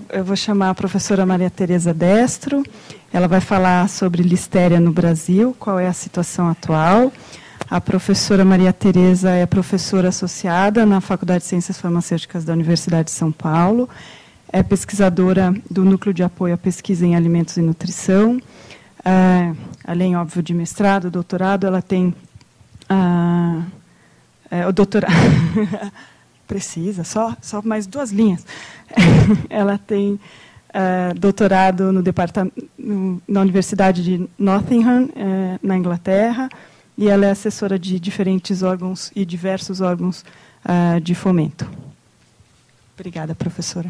Eu vou chamar a professora Maria Tereza Destro. Ela vai falar sobre listéria no Brasil, qual é a situação atual. A professora Maria Tereza é professora associada na Faculdade de Ciências Farmacêuticas da Universidade de São Paulo, é pesquisadora do Núcleo de Apoio à Pesquisa em Alimentos e Nutrição. Além, óbvio, de mestrado, doutorado, ela tem o doutorado... Precisa, só mais 2 linhas. Ela tem doutorado na Universidade de Nottingham, na Inglaterra, e ela é assessora de diferentes órgãos e diversos órgãos de fomento. Obrigada, professora.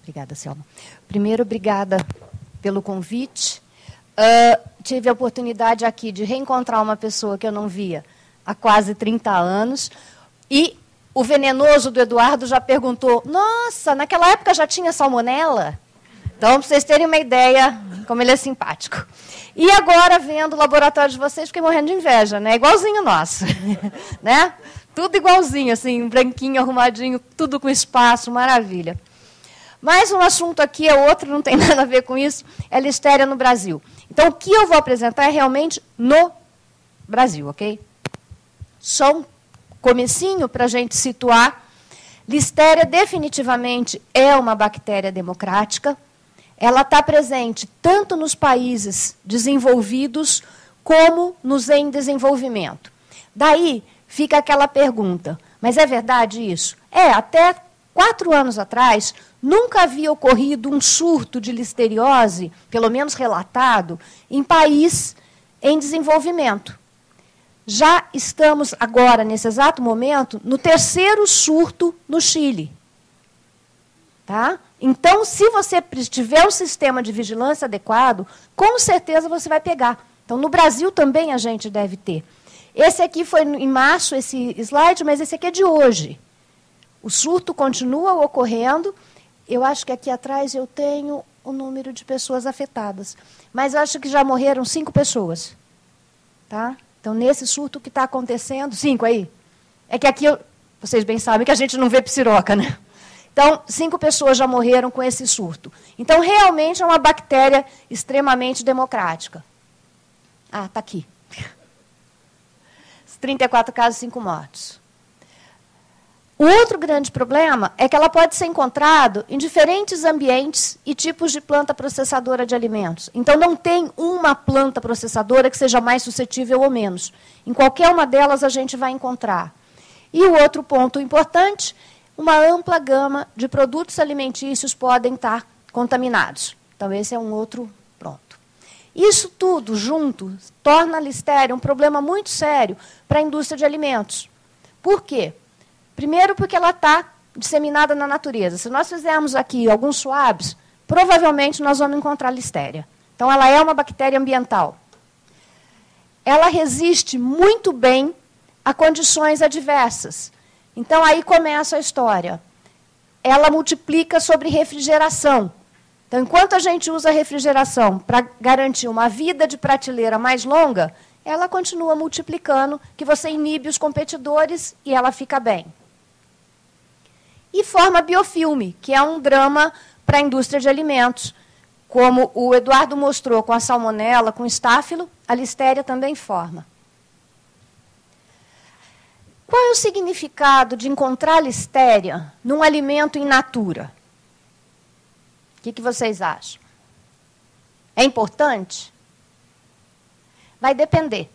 Obrigada, Selma. Primeiro, obrigada pelo convite. Tive a oportunidade aqui de reencontrar uma pessoa que eu não via há quase 30 anos, e o venenoso do Eduardo já perguntou, nossa, naquela época já tinha salmonela? Então, para vocês terem uma ideia, como ele é simpático. E agora, vendo o laboratório de vocês, fiquei morrendo de inveja, né? Igualzinho o nosso. Né? Tudo igualzinho, assim, branquinho, arrumadinho, tudo com espaço, maravilha. Mas um assunto aqui é outro, não tem nada a ver com isso, é listéria no Brasil. Então, o que eu vou apresentar é realmente no Brasil, ok? Só um comecinho para a gente situar. Listéria definitivamente é uma bactéria democrática. Ela está presente tanto nos países desenvolvidos como nos em desenvolvimento. Daí fica aquela pergunta, mas é verdade isso? Até 4 anos atrás, nunca havia ocorrido um surto de listeriose, pelo menos relatado, em país em desenvolvimento. Já estamos agora, nesse exato momento, no 3º surto no Chile. Tá? Então, se você tiver um sistema de vigilância adequado, com certeza você vai pegar. Então, no Brasil também a gente deve ter. Esse aqui foi em março, esse slide, mas esse aqui é de hoje. O surto continua ocorrendo. Eu acho que aqui atrás eu tenho o número de pessoas afetadas. Mas eu acho que já morreram 5 pessoas. Tá? Então, nesse surto que está acontecendo, 5 aí. É que aqui, vocês bem sabem que a gente não vê psiroca, né? Então, 5 pessoas já morreram com esse surto. Então, realmente é uma bactéria extremamente democrática. Está aqui. 34 casos, 5 mortos. O outro grande problema é que ela pode ser encontrada em diferentes ambientes e tipos de planta processadora de alimentos. Então, não tem uma planta processadora que seja mais suscetível ou menos. Em qualquer uma delas, a gente vai encontrar. E o outro ponto importante, uma ampla gama de produtos alimentícios podem estar contaminados. Então, esse é um outro ponto. Isso tudo junto torna a listéria um problema muito sério para a indústria de alimentos. Por quê? Primeiro, porque ela está disseminada na natureza. Se nós fizermos aqui alguns swabs, provavelmente nós vamos encontrar listéria. Então, ela é uma bactéria ambiental. Ela resiste muito bem a condições adversas. Então, aí começa a história. Ela multiplica sobre refrigeração. Então, enquanto a gente usa a refrigeração para garantir uma vida de prateleira mais longa, ela continua multiplicando, que você inibe os competidores e ela fica bem. E forma biofilme, que é um drama para a indústria de alimentos. Como o Eduardo mostrou com a salmonela, com o estáfilo, a listéria também forma. Qual é o significado de encontrar listéria num alimento in natura? O que vocês acham? É importante? Vai depender.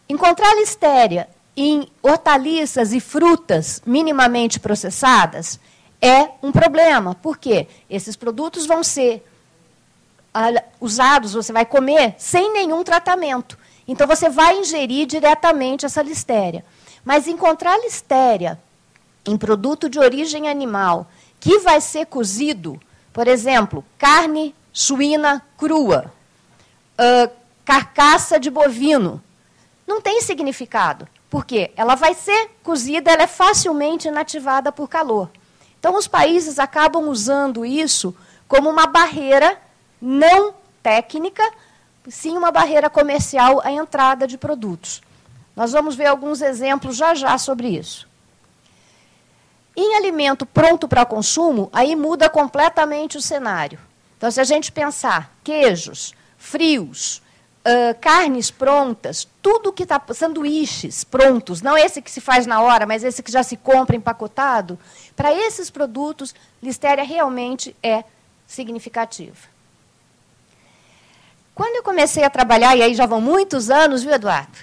Encontrar listéria em hortaliças e frutas minimamente processadas é um problema. Por quê? Esses produtos vão ser usados, você vai comer sem nenhum tratamento. Então, você vai ingerir diretamente essa listéria. Mas encontrar listéria em produto de origem animal que vai ser cozido, por exemplo, carne suína crua, carcaça de bovino, não tem significado. Por quê? Ela vai ser cozida, ela é facilmente inativada por calor. Então, os países acabam usando isso como uma barreira não técnica, sim uma barreira comercial à entrada de produtos. Nós vamos ver alguns exemplos já sobre isso. Em alimento pronto para consumo, aí muda completamente o cenário. Então, se a gente pensar queijos, frios, carnes prontas, tudo que está, sanduíches prontos, não esse que se faz na hora, mas esse que já se compra empacotado, para esses produtos, Listeria realmente é significativa. Quando eu comecei a trabalhar, e aí já vão muitos anos, viu, Eduardo?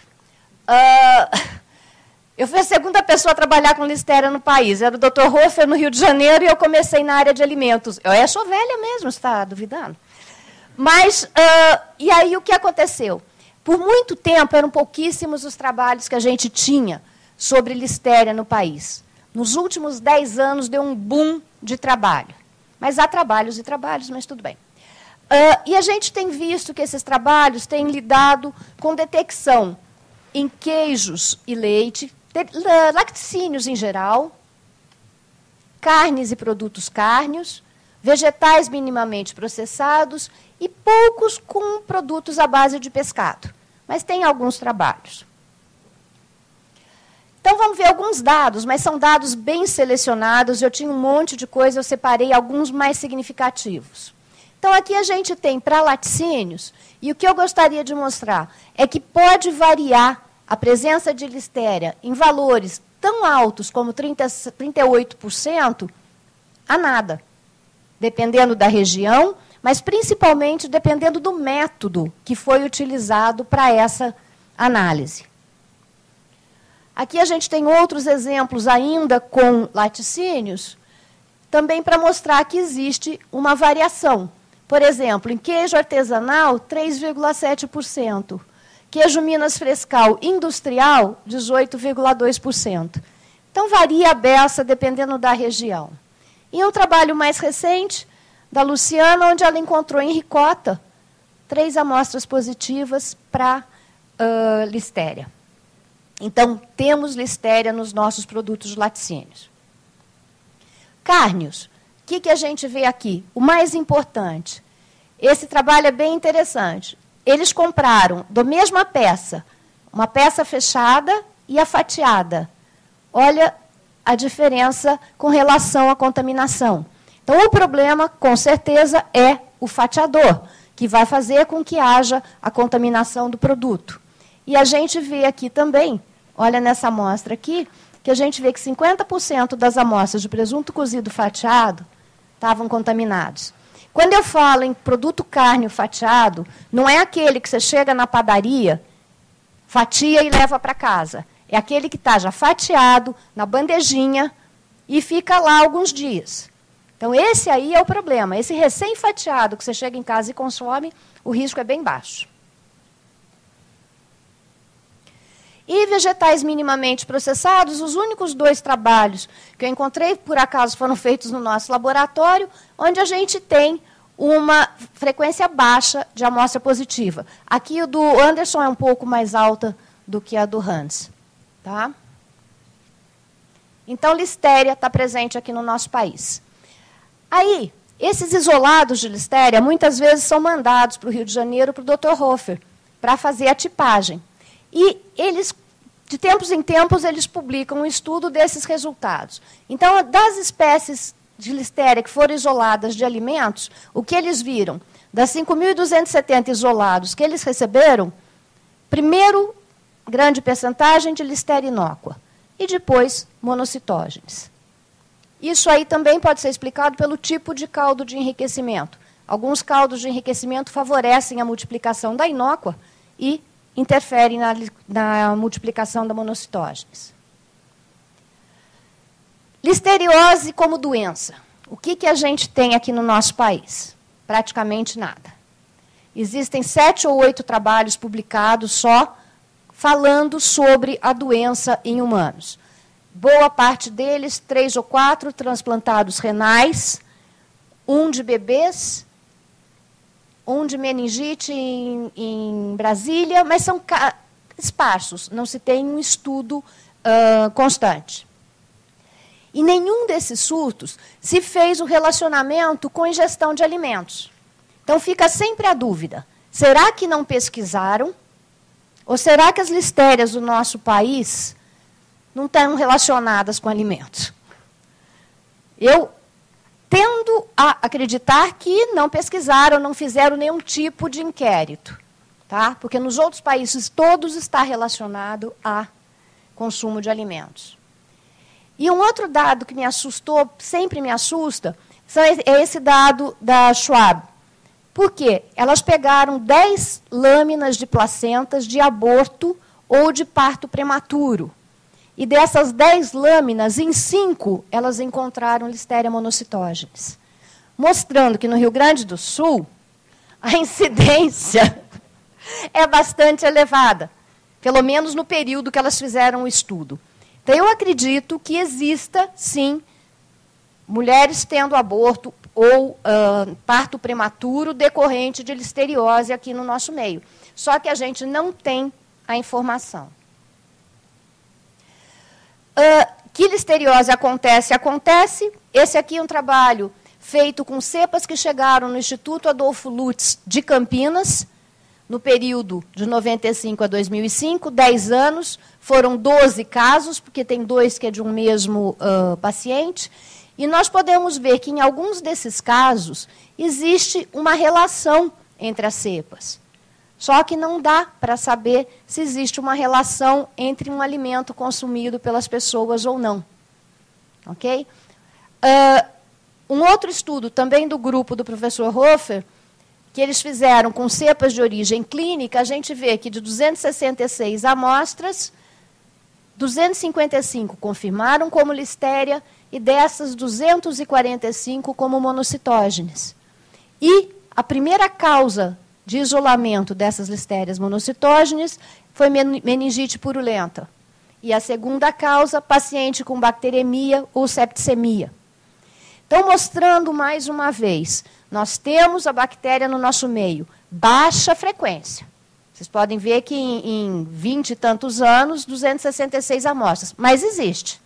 Eu fui a segunda pessoa a trabalhar com Listeria no país. Era o Dr. Hofer, no Rio de Janeiro, e eu comecei na área de alimentos. Eu sou velha mesmo, você está duvidando? Mas, e aí o que aconteceu? Por muito tempo, eram pouquíssimos os trabalhos que a gente tinha sobre Listeria no país. Nos últimos 10 anos, deu um boom de trabalho. Mas há trabalhos e trabalhos, mas tudo bem. E a gente tem visto que esses trabalhos têm lidado com detecção em queijos e leite, laticínios em geral, carnes e produtos cárneos, vegetais minimamente processados e poucos com produtos à base de pescado. Mas tem alguns trabalhos. Então, vamos ver alguns dados, mas são dados bem selecionados. Eu tinha um monte de coisa, eu separei alguns mais significativos. Então, aqui a gente tem para laticínios, e o que eu gostaria de mostrar é que pode variar a presença de Listeria em valores tão altos como 38% a nada, dependendo da região, mas principalmente dependendo do método que foi utilizado para essa análise. Aqui a gente tem outros exemplos ainda com laticínios, também para mostrar que existe uma variação. Por exemplo, em queijo artesanal, 3,7%. Queijo Minas Frescal industrial, 18,2%. Então, varia a beça dependendo da região. Em um trabalho mais recente, da Luciana, onde ela encontrou em ricota 3 amostras positivas para Listeria. Então, temos Listeria nos nossos produtos de laticínios. Cárneos. O que a gente vê aqui? O mais importante. Esse trabalho é bem interessante. Eles compraram, da mesma peça, uma peça fechada e a fatiada. Olha a diferença com relação à contaminação. Então, o problema, com certeza, é o fatiador, que vai fazer com que haja a contaminação do produto. E a gente vê aqui também, olha nessa amostra aqui, que a gente vê que 50% das amostras de presunto cozido fatiado estavam contaminados. Quando eu falo em produto cárneo fatiado, não é aquele que você chega na padaria, fatia e leva para casa. É aquele que está já fatiado, na bandejinha, e fica lá alguns dias. Então, esse aí é o problema. Esse recém-fatiado que você chega em casa e consome, o risco é bem baixo. E vegetais minimamente processados, os únicos 2 trabalhos que eu encontrei, por acaso, foram feitos no nosso laboratório, onde a gente tem uma frequência baixa de amostra positiva. Aqui o do Anderson é um pouco mais alta do que a do Hans. Tá? Então, Listeria está presente aqui no nosso país. Aí, esses isolados de Listeria, muitas vezes são mandados para o Rio de Janeiro, para o Dr. Hofer, para fazer a tipagem. E eles, de tempos em tempos, eles publicam um estudo desses resultados. Então, das espécies de Listeria que foram isoladas de alimentos, o que eles viram? Das 5.270 isolados que eles receberam, primeiro, grande percentagem de Listeria inócua, e depois, monocitógenes. Isso aí também pode ser explicado pelo tipo de caldo de enriquecimento. Alguns caldos de enriquecimento favorecem a multiplicação da inócua e interferem na multiplicação da monocitógenes. Listeriose como doença. O que a gente tem aqui no nosso país? Praticamente nada. Existem 7 ou 8 trabalhos publicados só falando sobre a doença em humanos. Boa parte deles, 3 ou 4 transplantados renais, 1 de bebês, 1 de meningite em Brasília, mas são esparsos, não se tem um estudo constante. E nenhum desses surtos se fez o relacionamento com ingestão de alimentos. Então, fica sempre a dúvida, será que não pesquisaram? Ou será que as listérias do nosso país não estão relacionadas com alimentos? Eu tendo a acreditar que não pesquisaram, não fizeram nenhum tipo de inquérito, tá? Porque nos outros países todos está relacionado a consumo de alimentos. E um outro dado que me assustou, sempre me assusta, é esse dado da Schwab. Por quê? Elas pegaram 10 lâminas de placentas de aborto ou de parto prematuro. E dessas 10 lâminas, em 5, elas encontraram Listeria monocytogenes. Mostrando que no Rio Grande do Sul, a incidência é bastante elevada. Pelo menos no período que elas fizeram o estudo. Então, eu acredito que exista, sim, mulheres tendo aborto ou parto prematuro decorrente de listeriose aqui no nosso meio. Só que a gente não tem a informação. Que listeriose acontece? Acontece. Esse aqui é um trabalho feito com cepas que chegaram no Instituto Adolfo Lutz de Campinas, no período de 95 a 2005, 10 anos, foram 12 casos, porque tem 2 que é de um mesmo paciente, e nós podemos ver que, em alguns desses casos, existe uma relação entre as cepas. Só que não dá para saber se existe uma relação entre um alimento consumido pelas pessoas ou não. Ok? Um outro estudo, também do grupo do professor Hofer, que eles fizeram com cepas de origem clínica, a gente vê que de 266 amostras, 255 confirmaram como listéria e dessas 245 como monocitógenes. E a primeira causa de isolamento dessas listérias monocitógenes foi meningite purulenta. E a segunda causa, paciente com bacteremia ou septicemia. Então, mostrando mais uma vez, nós temos a bactéria no nosso meio, baixa frequência. Vocês podem ver que em 20 e tantos anos, 266 amostras, mas existe.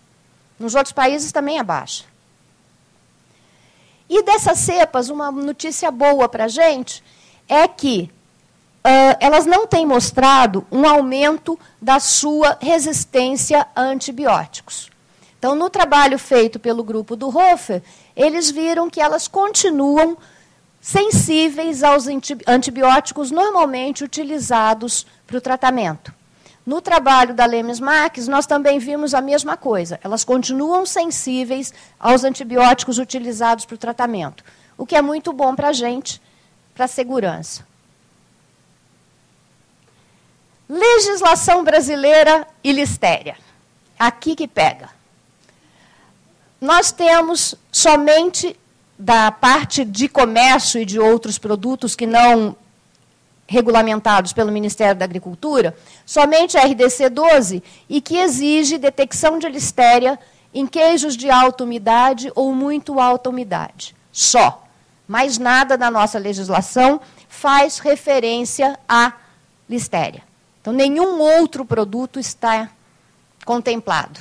Nos outros países também é baixa. E dessas cepas, uma notícia boa para a gente é que elas não têm mostrado um aumento da sua resistência a antibióticos. Então, no trabalho feito pelo grupo do Hofer, eles viram que elas continuam sensíveis aos antibióticos normalmente utilizados para o tratamento. No trabalho da Lemes-Marques, nós também vimos a mesma coisa. Elas continuam sensíveis aos antibióticos utilizados para o tratamento, o que é muito bom para a gente, para a segurança. Legislação brasileira e listéria. Aqui que pega. Nós temos somente da parte de comércio e de outros produtos que não regulamentados pelo Ministério da Agricultura, somente a RDC 12, e que exige detecção de listéria em queijos de alta umidade ou muito alta umidade. Só. Mais nada da nossa legislação faz referência à listéria. Então, nenhum outro produto está contemplado.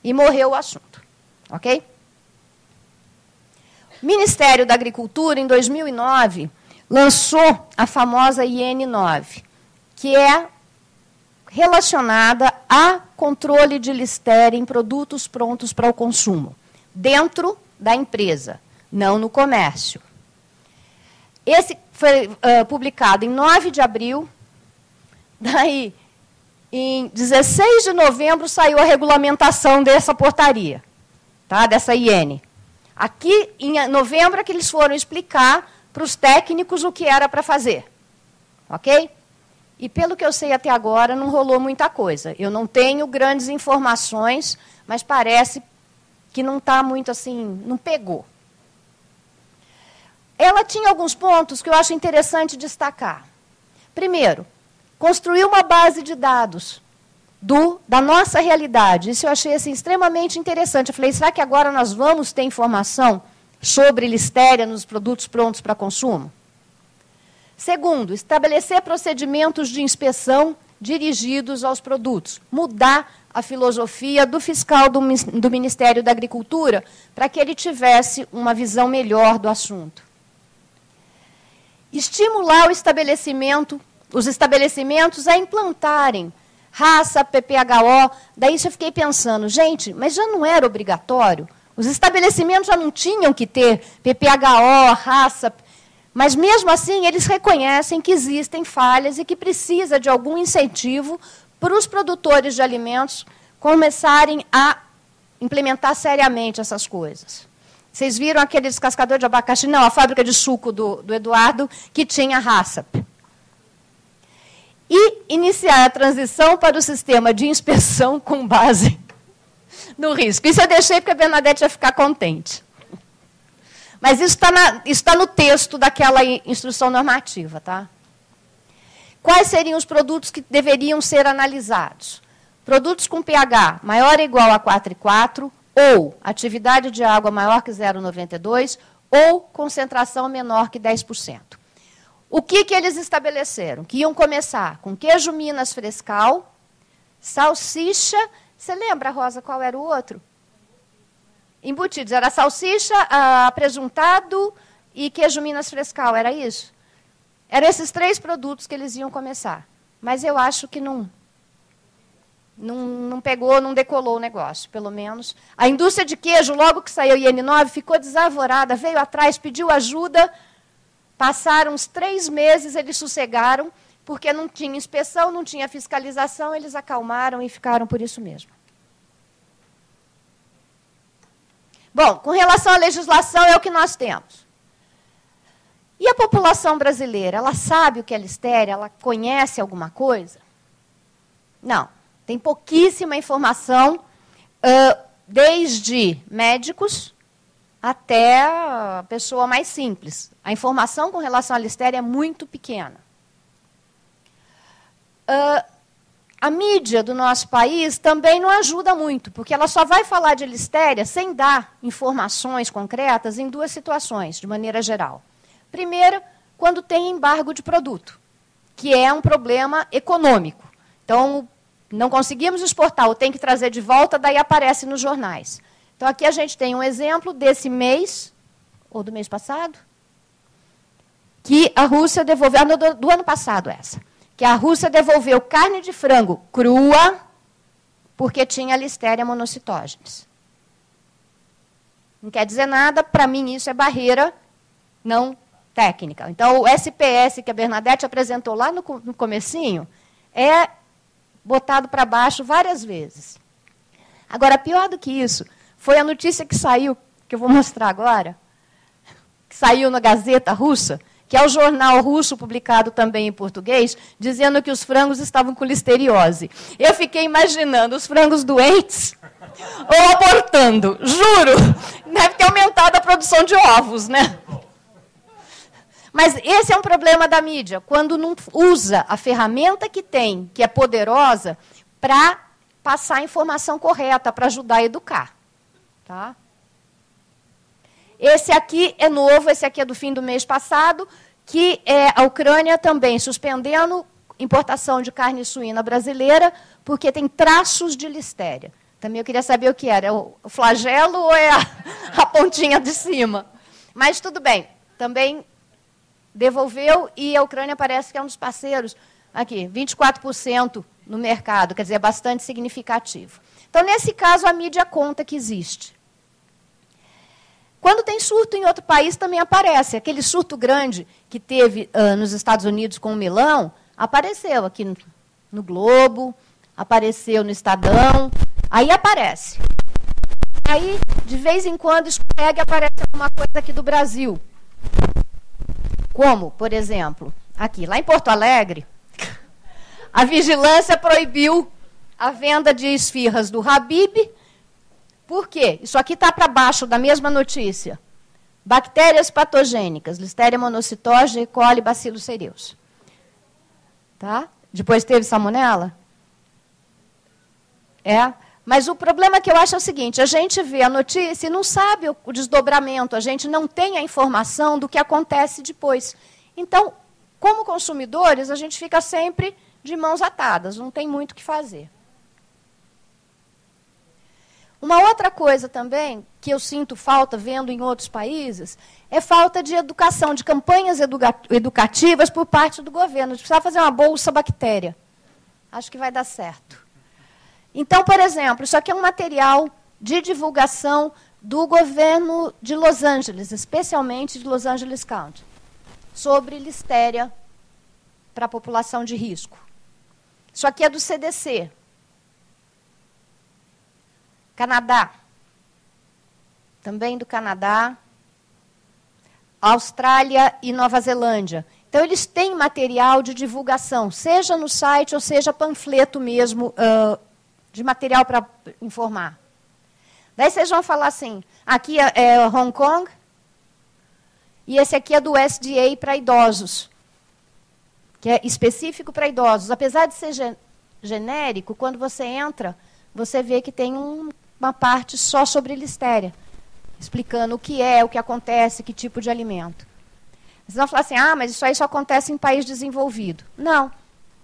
E morreu o assunto. Ok? O Ministério da Agricultura, em 2009, lançou a famosa IN9, que é relacionada a controle de listéria em produtos prontos para o consumo, dentro da empresa, não no comércio. Esse foi publicado em 9 de abril, daí, em 16 de novembro, saiu a regulamentação dessa portaria, tá, dessa IN. Aqui, em novembro, é que eles foram explicar para os técnicos o que era para fazer. Ok? E, pelo que eu sei até agora, não rolou muita coisa. Eu não tenho grandes informações, mas parece que não está muito assim, não pegou. Ela tinha alguns pontos que eu acho interessante destacar. Primeiro, construir uma base de dados da nossa realidade. Isso eu achei assim, extremamente interessante. Eu falei, será que agora nós vamos ter informação sobre listéria nos produtos prontos para consumo? Segundo, estabelecer procedimentos de inspeção dirigidos aos produtos. Mudar a filosofia do fiscal do Ministério da Agricultura para que ele tivesse uma visão melhor do assunto. Estimular os estabelecimentos a implantarem raça, PPHO. Daí eu fiquei pensando, gente, mas já não era obrigatório Os estabelecimentos já não tinham que ter PPHO, raça, mas mesmo assim eles reconhecem que existem falhas e que precisa de algum incentivo para os produtores de alimentos começarem a implementar seriamente essas coisas. Vocês viram aquele descascador de abacaxi? Não, a fábrica de suco do Eduardo, que tinha raça. E iniciar a transição para o sistema de inspeção com base no risco. Isso eu deixei porque a Bernadette ia ficar contente. Mas isso está no texto daquela instrução normativa. Tá? Quais seriam os produtos que deveriam ser analisados? Produtos com pH maior ou igual a 4,4, ou atividade de água maior que 0,92, ou concentração menor que 10%. O que eles estabeleceram? Que iam começar com queijo Minas Frescal, salsicha. Você lembra, Rosa, qual era o outro? Embutidos. Era salsicha, apresuntado e queijo Minas Frescal, era isso? Eram esses 3 produtos que eles iam começar. Mas eu acho que não pegou, não decolou o negócio, pelo menos. A indústria de queijo, logo que saiu o IN9, ficou desavorada, veio atrás, pediu ajuda. Passaram uns 3 meses, eles sossegaram, porque não tinha inspeção, não tinha fiscalização, eles acalmaram e ficaram por isso mesmo. Bom, com relação à legislação, é o que nós temos. E a população brasileira, ela sabe o que é listéria? Ela conhece alguma coisa? Não. Tem pouquíssima informação, desde médicos até a pessoa mais simples. A informação com relação à listéria é muito pequena. A mídia do nosso país também não ajuda muito, porque ela só vai falar de listéria sem dar informações concretas em 2 situações, de maneira geral. Primeiro, quando tem embargo de produto, que é um problema econômico. Então, não conseguimos exportar, ou tem que trazer de volta, daí aparece nos jornais. Então, aqui a gente tem um exemplo desse mês, ou do mês passado, que a Rússia devolveu, do ano passado essa, que a Rússia devolveu carne de frango crua, porque tinha Listeria monocytogenes. Não quer dizer nada, para mim isso é barreira não técnica. Então, o SPS que a Bernadette apresentou lá no comecinho, é botado para baixo várias vezes. Agora, pior do que isso, foi a notícia que saiu, que eu vou mostrar agora, que saiu na Gazeta Russa, que é o jornal russo publicado também em português, dizendo que os frangos estavam com listeriose. Eu fiquei imaginando os frangos doentes ou abortando, juro. Deve ter aumentado a produção de ovos, né? Mas esse é um problema da mídia, quando não usa a ferramenta que tem, que é poderosa, para passar a informação correta, para ajudar a educar. Tá? Esse aqui é novo, esse aqui é do fim do mês passado, que é a Ucrânia também suspendendo importação de carne suína brasileira, porque tem traços de listéria. Também eu queria saber o que era, o flagelo ou é a pontinha de cima? Mas tudo bem, também devolveu, e a Ucrânia parece que é um dos parceiros, aqui, 24% no mercado, quer dizer, é bastante significativo. Então, nesse caso, a mídia conta que existe. Quando tem surto em outro país, também aparece. Aquele surto grande que teve nos Estados Unidos com o melão, apareceu aqui no Globo, apareceu no Estadão, aí aparece. Aí, de vez em quando, escorrega e aparece alguma coisa aqui do Brasil. Como, por exemplo, aqui, lá em Porto Alegre, a vigilância proibiu a venda de esfirras do Habib. Por quê? Isso aqui está para baixo da mesma notícia. Bactérias patogênicas, Listeria monocytogenes, E. coli, Bacillus cereus. Tá? Depois teve salmonela? Mas o problema que eu acho é o seguinte, a gente vê a notícia e não sabe o desdobramento, a gente não tem a informação do que acontece depois. Então, como consumidores, a gente fica sempre de mãos atadas, não tem muito o que fazer. Uma outra coisa também, que eu sinto falta vendo em outros países, é falta de educação, de campanhas educativas por parte do governo. A gente precisa fazer uma bolsa bactéria. Acho que vai dar certo. Então, por exemplo, isso aqui é um material de divulgação do governo de Los Angeles, especialmente de Los Angeles County, sobre listéria para a população de risco. Isso aqui é do CDC. Canadá. Também do Canadá. Austrália e Nova Zelândia. Então, eles têm material de divulgação, seja no site ou seja panfleto mesmo, de material para informar. Daí vocês vão falar assim, aqui é Hong Kong, e esse aqui é do SDA para idosos, que é específico para idosos. Apesar de ser genérico, quando você entra, você vê que tem uma parte só sobre listéria, explicando o que é, o que acontece, que tipo de alimento. Vocês vão falar assim, mas isso aí só acontece em país desenvolvido. Não.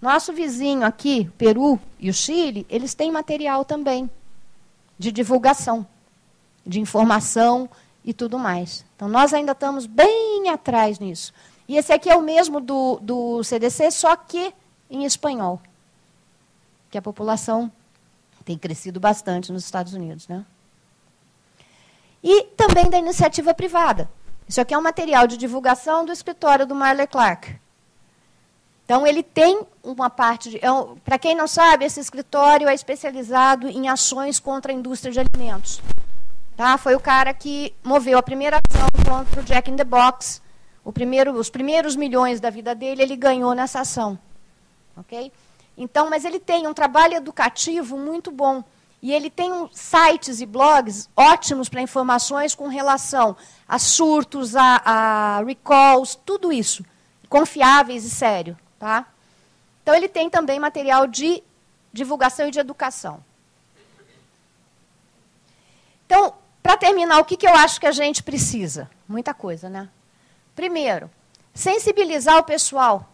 Nosso vizinho aqui, Peru e o Chile, eles têm material também de divulgação, de informação e tudo mais. Então, nós ainda estamos bem atrás nisso. E esse aqui é o mesmo do CDC, só que em espanhol, que a população tem crescido bastante nos Estados Unidos, né? E também da iniciativa privada. Isso aqui é um material de divulgação do escritório do Marley Clark. Então, ele tem uma parte... para quem não sabe, esse escritório é especializado em ações contra a indústria de alimentos. Tá? Foi o cara que moveu a primeira ação contra o Jack in the Box. Os primeiros milhões da vida dele, ele ganhou nessa ação. Okay? Então, mas ele tem um trabalho educativo muito bom. E ele tem sites e blogs ótimos para informações com relação a surtos, a recalls, tudo isso. Confiáveis e sério. Tá? Então, ele tem também material de divulgação e de educação. Então, para terminar, o que eu acho que a gente precisa? Muita coisa, né? Primeiro, sensibilizar o pessoal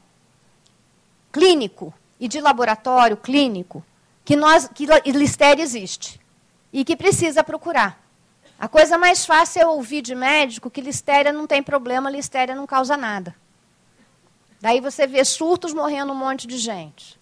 clínico e de laboratório clínico que listéria existe e que precisa procurar. A coisa mais fácil é ouvir de médico que listéria não tem problema, listéria não causa nada. Daí você vê surtos morrendo um monte de gente.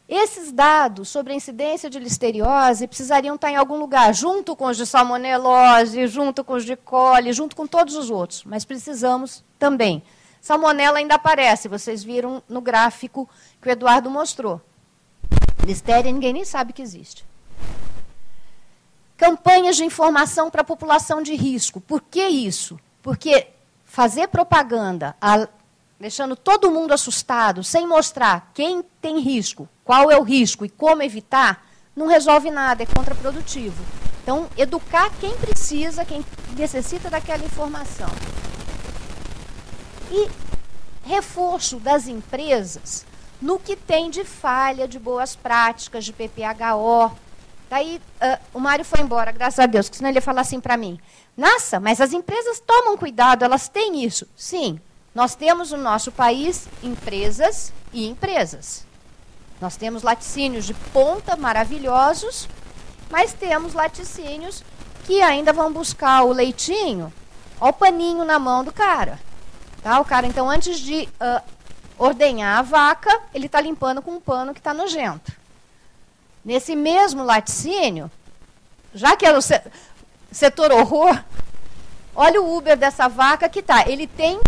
Esses dados sobre a incidência de listeriose precisariam estar em algum lugar, junto com os de salmonelose, junto com os de coli, junto com todos os outros. Mas precisamos também. Salmonela ainda aparece, vocês viram no gráfico que o Eduardo mostrou. Listéria, ninguém nem sabe que existe. Campanhas de informação para a população de risco. Por que isso? Porque fazer propaganda, deixando todo mundo assustado, sem mostrar quem tem risco, qual é o risco e como evitar, não resolve nada, é contraprodutivo. Então, educar quem precisa, quem necessita daquela informação. E reforço das empresas no que tem de falha, de boas práticas, de PPHO. Daí, o Mário foi embora, graças a Deus, porque senão ele ia falar assim para mim, nossa, mas as empresas tomam cuidado, elas têm isso. Sim, nós temos no nosso país empresas e empresas. Nós temos laticínios de ponta maravilhosos, mas temos laticínios que ainda vão buscar o leitinho, ó, o paninho na mão do cara. Tá? O cara, então, antes de ordenhar a vaca, ele está limpando com um pano que está nojento. Nesse mesmo laticínio, já que é o setor horror, olha o Uber dessa vaca que está. Ele tem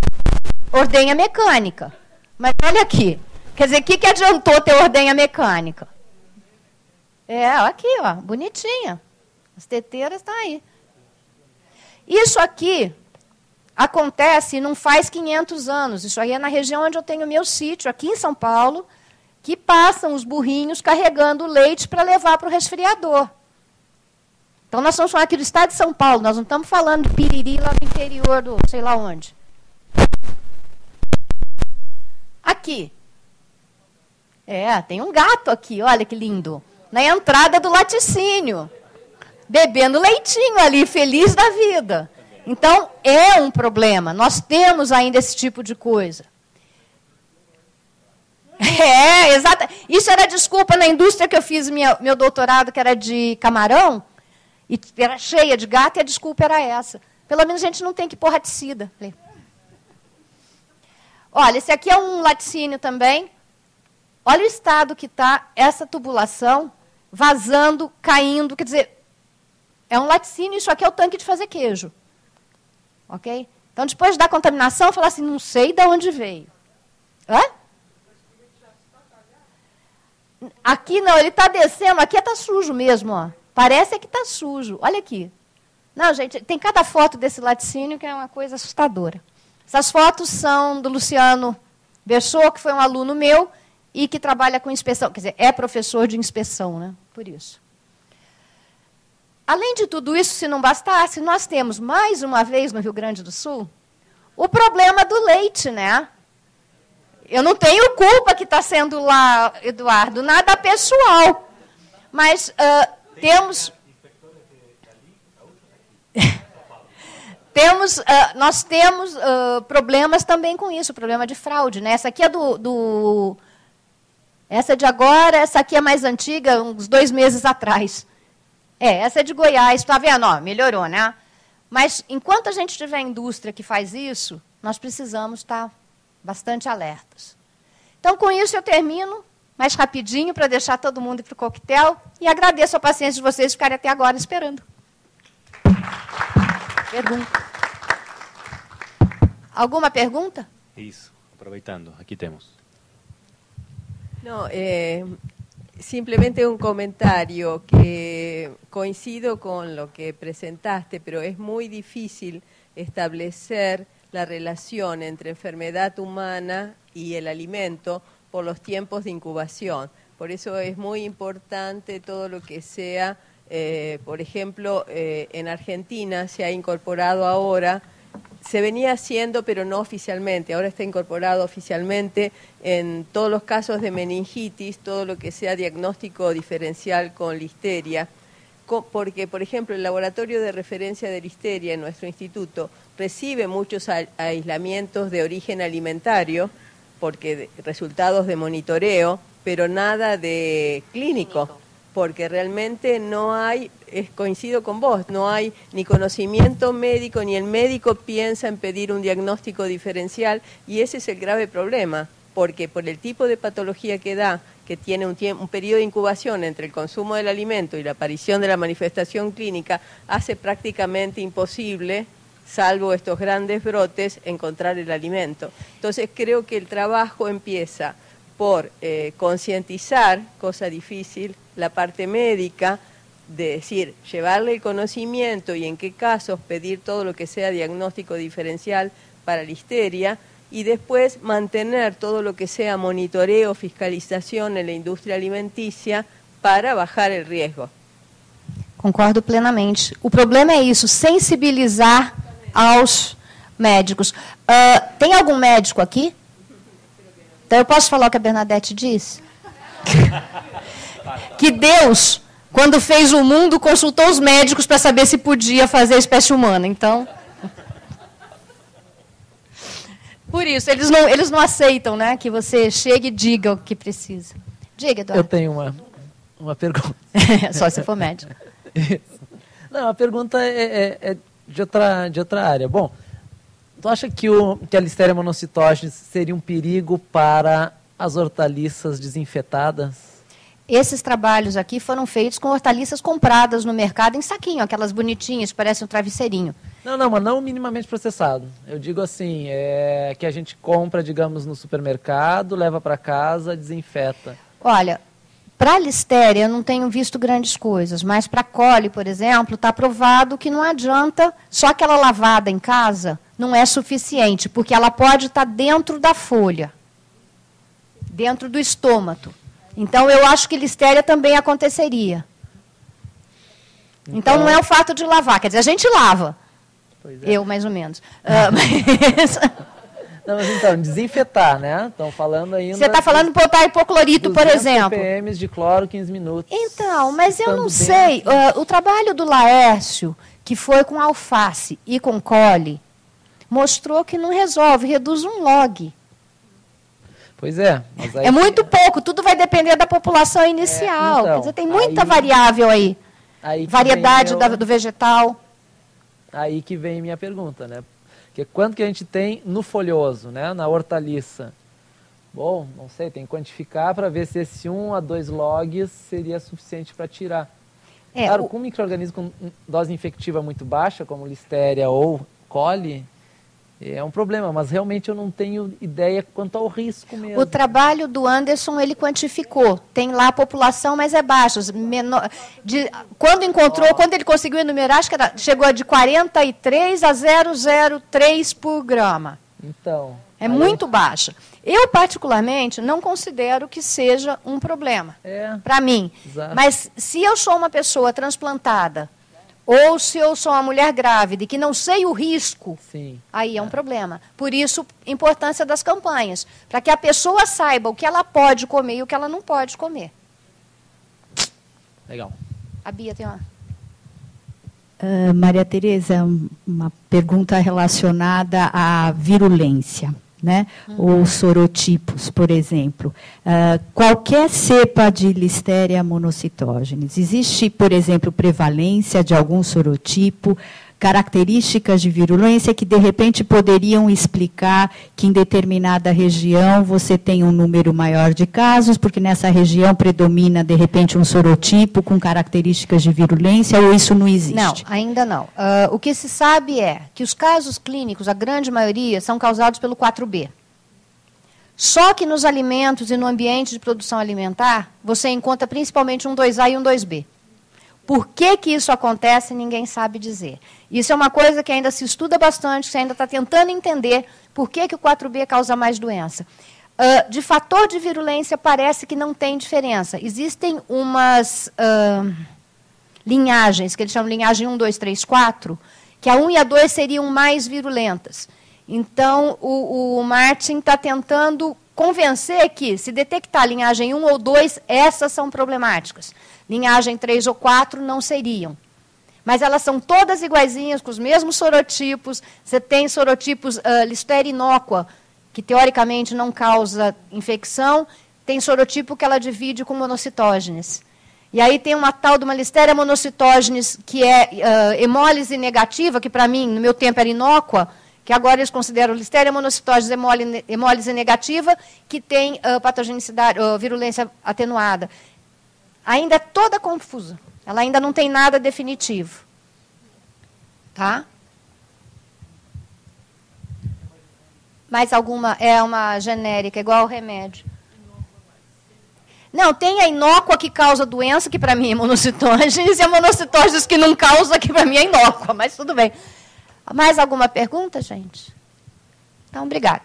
ordenha mecânica. Mas olha aqui. Quer dizer, o que adiantou ter ordenha mecânica? Aqui, ó, bonitinha. As teteiras estão aí. Isso aqui acontece não faz 500 anos. Isso aí é na região onde eu tenho meu sítio, aqui em São Paulo, que passam os burrinhos carregando leite para levar para o resfriador. Então, nós estamos falando aqui do estado de São Paulo, nós não estamos falando de Piriri lá do interior do sei lá onde. Aqui. Tem um gato aqui, olha que lindo. Na entrada do laticínio. Bebendo leitinho ali, feliz da vida. Então, é um problema. Nós temos ainda esse tipo de coisa. Exato. Isso era desculpa na indústria que eu fiz meu doutorado, que era de camarão, e era cheia de gato, e a desculpa era essa. Pelo menos a gente não tem que pôr raticida. Olha, esse aqui é um laticínio também. Olha o estado que está essa tubulação, vazando, caindo. Quer dizer, É um laticínio, isso aqui é o tanque de fazer queijo. Ok? Então, depois da contaminação, falar assim, não sei de onde veio. Hã? Aqui não, ele está descendo, aqui está sujo mesmo, ó. Parece que está sujo. Olha aqui. Não, gente, tem cada foto desse laticínio que é uma coisa assustadora. Essas fotos são do Luciano Berchot, que foi um aluno meu e que trabalha com inspeção, quer dizer, é professor de inspeção, né? Por isso. Além de tudo isso, se não bastasse, nós temos, mais uma vez, no Rio Grande do Sul, o problema do leite, né? Eu não tenho culpa que está sendo lá, Eduardo, nada pessoal. Mas nós temos problemas também com isso, problema de fraude. Né? Essa aqui é essa é de agora, essa aqui é mais antiga, uns 2 meses atrás. Essa é de Goiás, está vendo? Ó, melhorou, né? Mas, enquanto a gente tiver indústria que faz isso, nós precisamos estar bastante alertas. Então, com isso, eu termino mais rapidinho para deixar todo mundo ir para o coquetel e agradeço a paciência de vocês ficarem até agora esperando. Pergunta. Alguma pergunta? Isso, aproveitando, aqui temos. No, simplemente un comentario que coincido con lo que presentaste, pero es muy difícil establecer la relación entre enfermedad humana y el alimento por los tiempos de incubación. Por eso es muy importante todo lo que sea, por ejemplo, en Argentina se ha incorporado ahora, se venía haciendo pero no oficialmente, ahora está incorporado oficialmente en todos los casos de meningitis, todo lo que sea diagnóstico diferencial con listeria, porque, por ejemplo, el laboratorio de referencia de listeria en nuestro instituto recibe muchos aislamientos de origen alimentario, porque resultados de monitoreo, pero nada de clínico, porque realmente no hay, coincido con vos, no hay ni conocimiento médico, ni el médico piensa en pedir un diagnóstico diferencial, y ese es el grave problema, porque por el tipo de patología que da, que tiene un periodo de incubación entre el consumo del alimento y la aparición de la manifestación clínica, hace prácticamente imposible, salvo estos grandes brotes, encontrar el alimento. Entonces creo que el trabajo empieza por concientizar, cosa difícil, la parte médica, de decir, llevarle el conocimiento y en qué casos pedir todo lo que sea diagnóstico diferencial para listeria, y después mantener todo lo que sea monitoreo, fiscalización en la indústria alimenticia para bajar el riesgo. Concordo plenamente. O problema é isso, sensibilizar aos médicos. Tem algum médico aqui? Então eu posso falar o que a Bernadette disse? Que Deus, quando fez o mundo, consultou os médicos para saber se podia fazer a espécie humana. Então, por isso, eles não aceitam, né, que você chegue e diga o que precisa. Diga, Eduardo. Eu tenho uma pergunta. Só se for médico. Não, a pergunta é de outra área. Bom, tu acha que a Listeria monocytogenes seria um perigo para as hortaliças desinfetadas? Esses trabalhos aqui foram feitos com hortaliças compradas no mercado em saquinho, aquelas bonitinhas, parecem um travesseirinho. Não, mas não minimamente processado. Eu digo assim, que a gente compra, digamos, no supermercado, leva para casa, desinfeta. Olha, para a listéria eu não tenho visto grandes coisas, mas para a coli, por exemplo, está provado que não adianta, só aquela lavada em casa não é suficiente, porque ela pode estar dentro da folha, dentro do estômago. Então, eu acho que listéria também aconteceria. Então, não é o fato de lavar. Quer dizer, a gente lava. Pois é. Eu, mais ou menos. Não, mas então, desinfetar, né? Estão falando ainda... Você está falando de botar hipoclorito, por exemplo. ppm de cloro, 15 minutos. Então, mas eu não sei. O trabalho do Laércio, que foi com alface e com coli, mostrou que não resolve, reduz um log. Pois é. Mas aí é muito pouco, tudo vai depender da população inicial. Quer dizer, tem muita variável aí. Variedade do vegetal. Aí que vem minha pergunta, né? Porque quanto que a gente tem no folhoso, né? Na hortaliça? Bom, não sei, tem que quantificar para ver se esse 1 a 2 logs seria suficiente para tirar. Claro, com um micro-organismo com dose infectiva muito baixa, como Listeria ou coli, é um problema, mas realmente eu não tenho ideia quanto ao risco mesmo. O trabalho do Anderson, ele quantificou. Tem lá a população, mas é baixa. Quando ele conseguiu enumerar, acho que chegou de 43 a 0,03 por grama. Então... É muito baixa. Eu, particularmente, não considero que seja um problema para mim. Exato. Mas se eu sou uma pessoa transplantada, ou se eu sou uma mulher grávida e que não sei o risco, sim, aí é um problema. Por isso, a importância das campanhas, para que a pessoa saiba o que ela pode comer e o que ela não pode comer. Legal. A Bia tem uma... Maria Tereza, uma pergunta relacionada à virulência, né? Ou sorotipos, por exemplo. Qualquer cepa de Listeria monocytogenes, existe, por exemplo, prevalência de algum sorotipo, características de virulência que, de repente, poderiam explicar que em determinada região você tem um número maior de casos, porque nessa região predomina, de repente, um sorotipo com características de virulência, ou isso não existe? Não, ainda não. O que se sabe é que os casos clínicos, a grande maioria, são causados pelo 4B. Só que nos alimentos e no ambiente de produção alimentar, você encontra principalmente um 2A e um 2B. Por que isso acontece, ninguém sabe dizer. Isso é uma coisa que ainda se estuda bastante, que você ainda está tentando entender por que o 4B causa mais doença. De fator de virulência, parece que não tem diferença. Existem umas linhagens, que eles chamam de linhagem 1, 2, 3, 4, que a 1 e a 2 seriam mais virulentas. Então, o Martin está tentando convencer que, se detectar linhagem 1 ou 2, essas são problemáticas. Linhagem 3 ou 4 não seriam. Mas elas são todas iguaizinhas, com os mesmos sorotipos. Você tem sorotipos Listeria inócua, que teoricamente não causa infecção. Tem sorotipo que ela divide com monocitógenes. E aí tem uma tal de uma Listeria monocitógenes, que é hemólise negativa, que para mim, no meu tempo, era inócua, que agora eles consideram Listeria monocitógenes hemólise negativa, que tem patogenicidade, virulência atenuada. Ainda é toda confusa. Ela ainda não tem nada definitivo. Tá? Mais alguma? É uma genérica, igual ao remédio. Não, tem a inócua que causa doença, que para mim é monocitógenes, e a monocitógenes que não causa, que para mim é inócua, mas tudo bem. Mais alguma pergunta, gente? Então, obrigada.